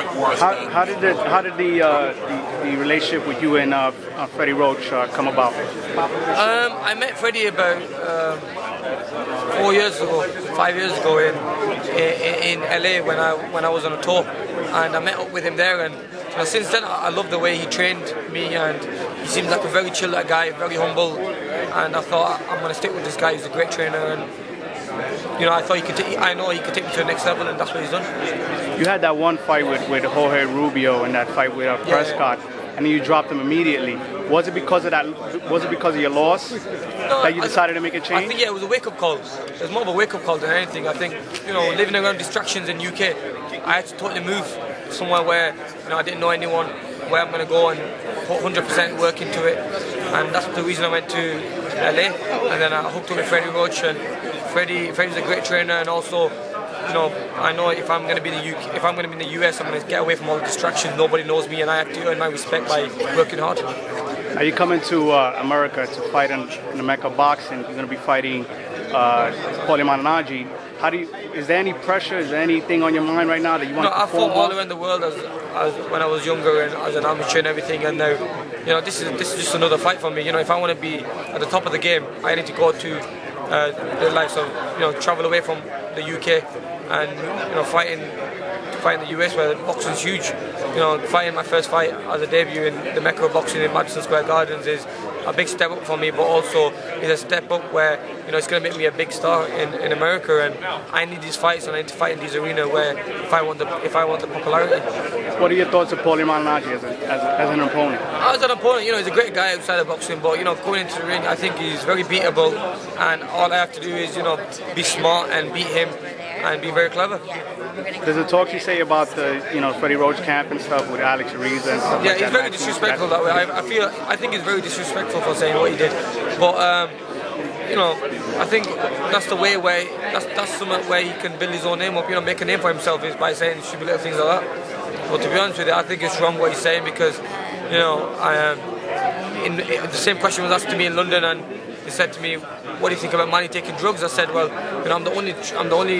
How did the relationship with you and Freddie Roach come about? I met Freddie about 4 years ago, 5 years ago in LA when I was on a tour, and I met up with him there. And since then, I love the way he trained me, and he seems like a very chill guy, very humble. And I thought, I'm going to stick with this guy. He's a great trainer, and I thought I know he could take me to the next level, and that's what he's done. You had that one fight with Jorge Rubio and that fight with Prescott, and then you dropped him immediately. Was it because of that? Was it because of your loss that you decided to make a change? I think it was a wake-up call. It was more of a wake-up call than anything. I think living around distractions in UK, I had to totally move somewhere where I didn't know anyone, where I'm going to go and put 100% work into it, and that's the reason I went to LA. And then I hooked up with Freddie Roach, and Freddie's a great trainer, and also I know if I'm going to be in the US, I'm going to get away from all the distractions. Nobody knows me, and I have to earn my respect by working hard. Are you coming to America to fight in the Mecca boxing? You're going to be fighting Paulie Malignaggi. Is there any pressure? Is there anything on your mind right now that you want to perform? I fought all around the world as when I was younger and as an amateur and everything, and now this is just another fight for me. If I want to be at the top of the game, I need to go to the likes of travel away from the UK and fight in the US where boxing's huge. Fighting my first fight as a debut in the Mecca of boxing in Madison Square Gardens is a big step up for me, but also is a step up where it's going to make me a big star in America, and I need these fights, and I need to fight in these arenas where if I want the popularity. What are your thoughts of Paulie Malignaggi as an opponent? As an opponent, he's a great guy outside of boxing, but going into the ring, I think he's very beatable, and all I have to do is be smart and beat him and be very clever. Does the talk you say about the Freddie Roach camp and stuff with Alex Ariza and stuff like that? Yeah, he's very disrespectful that way. I think he's very disrespectful for saying what he did. But I think that's the way where that's something where he can build his own name up. Make a name for himself is by saying stupid little things like that. But to be honest with you, I think it's wrong what he's saying because the same question was asked to me in London, and he said to me, "What do you think about Manny taking drugs?" I said, "Well, I'm the only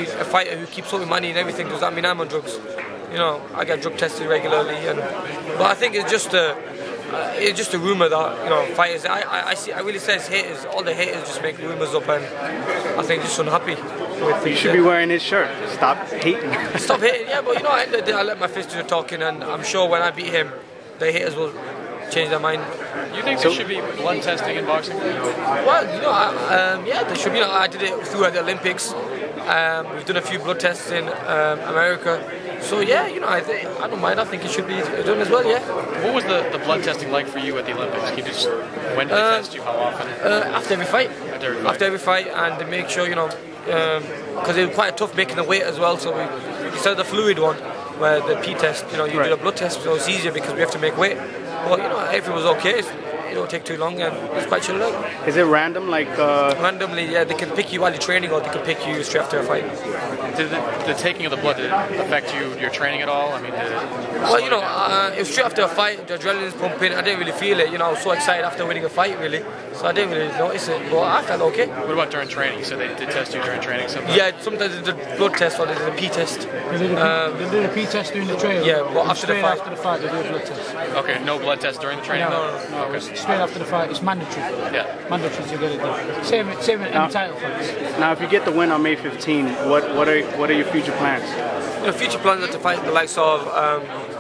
fighter who keeps up with Manny and everything. Does that mean I'm on drugs?" I get drug tested regularly, but I think it's just a rumor that fighters. I really says haters. All the haters just make rumors up, and I think just unhappy with things. You should be wearing his shirt. Stop hating. Stop hating. Yeah, but at the end of the day, I let my fist do the talking, and I'm sure when I beat him, the haters will change their mind. You think there should be blood testing in boxing? Well, yeah, there should be. I did it through the Olympics. We've done a few blood tests in America. So yeah, I don't mind. I think it should be done as well. Yeah. What was the blood testing like for you at the Olympics? When did they test you? How often? After every fight. After every fight, and to make sure because it was quite tough making the weight as well. So instead of the fluid one, where the P test, you do a blood test, so it's easier because we have to make weight. But everything was okay. It don't take too long, and it's quite chilled out. Is it random, Randomly, yeah. They can pick you while you're training, or they can pick you straight after a fight. Did the taking of the blood, did it affect your training at all? I mean, it was straight after a fight. The adrenaline's pumping. I didn't really feel it. I was so excited after winning a fight, really. So I didn't really notice it, but I felt okay. What about during training? So they did test you during training sometimes? Yeah, sometimes they did the blood test or they did the P test. They do the P test during the training? Yeah, but after the fight. After the fight, they do a blood test. Okay, no blood test during the training? No. Okay. Straight after the fight, it's mandatory. Yeah. Mandatory to get it done. Same in title fights. Now, if you get the win on May 15, what are your future plans? Future plans are to fight the likes of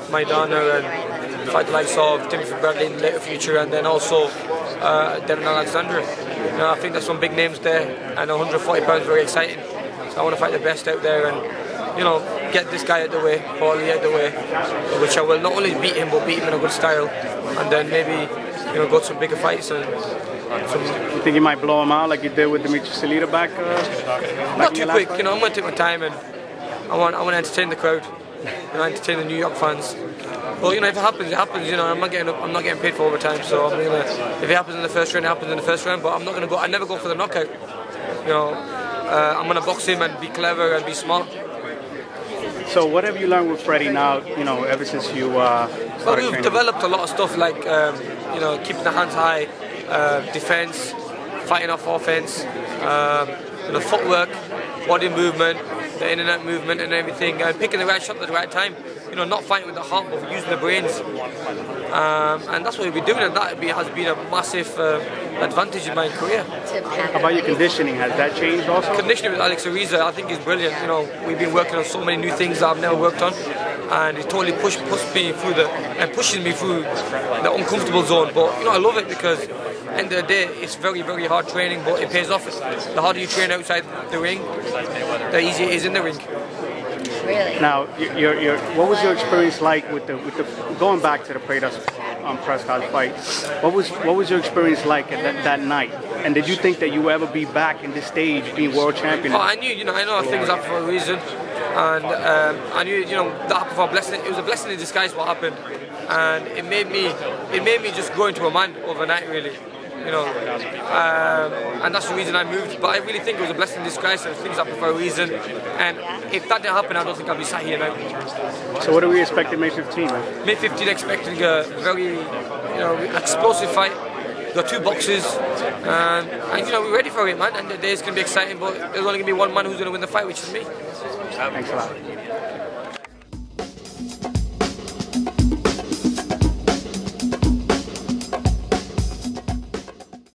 Maidana and fight the likes of Timothy Bradley in the later future, and then also Devin Alexander. I think there's some big names there, and 140 pounds is very exciting. So I want to fight the best out there and get this guy out the way, Paulie out the way, which I will not only beat him, but beat him in a good style, and then maybe go to some bigger fights. And you think you might blow him out like you did with Dimitri Salita back? Not too quick. I'm going to take my time, and I want to entertain the crowd, entertain the New York fans. But if it happens, it happens. I'm not getting paid for overtime, so if it happens in the first round, it happens in the first round. But I'm not going to go. I never go for the knockout. I'm going to box him and be clever and be smart. So what have you learned with Freddie now? Ever since you started training? We've developed a lot of stuff like keeping the hands high, defense, fighting off offense, footwork, body movement, the in and out movement and everything, and picking the right shot at the right time. not fighting with the heart, but using the brains. And that's what we've been doing, and that has been a massive advantage in my career. How about your conditioning? Has that changed also? Conditioning with Alex Ariza, I think, is brilliant. We've been working on so many new things that I've never worked on, and it totally pushes me through pushes me through the uncomfortable zone. But I love it because at the end of the day, it's very, very hard training, but it pays off. The harder you train outside the ring, the easier it is in the ring. Really? Now, what was your experience like with the going back to the Prescott fight? What was your experience like at that night? And did you think that you would ever be back in this stage, being world champion? Oh, I knew, I know things happen for a reason, and I knew, that happened for a blessing. It was a blessing in disguise what happened, and it made me just grow into a man overnight, really. And that's the reason I moved. But I really think it was a blessing in disguise, and things happen for a reason. And if that didn't happen, I don't think I'd be sat here now. So what do we expect in May 15? May 15, expecting a very, explosive fight. Got 2 boxes, and we're ready for it, man. And the day is going to be exciting, but there's only going to be one man who's going to win the fight, which is me. Thanks a lot.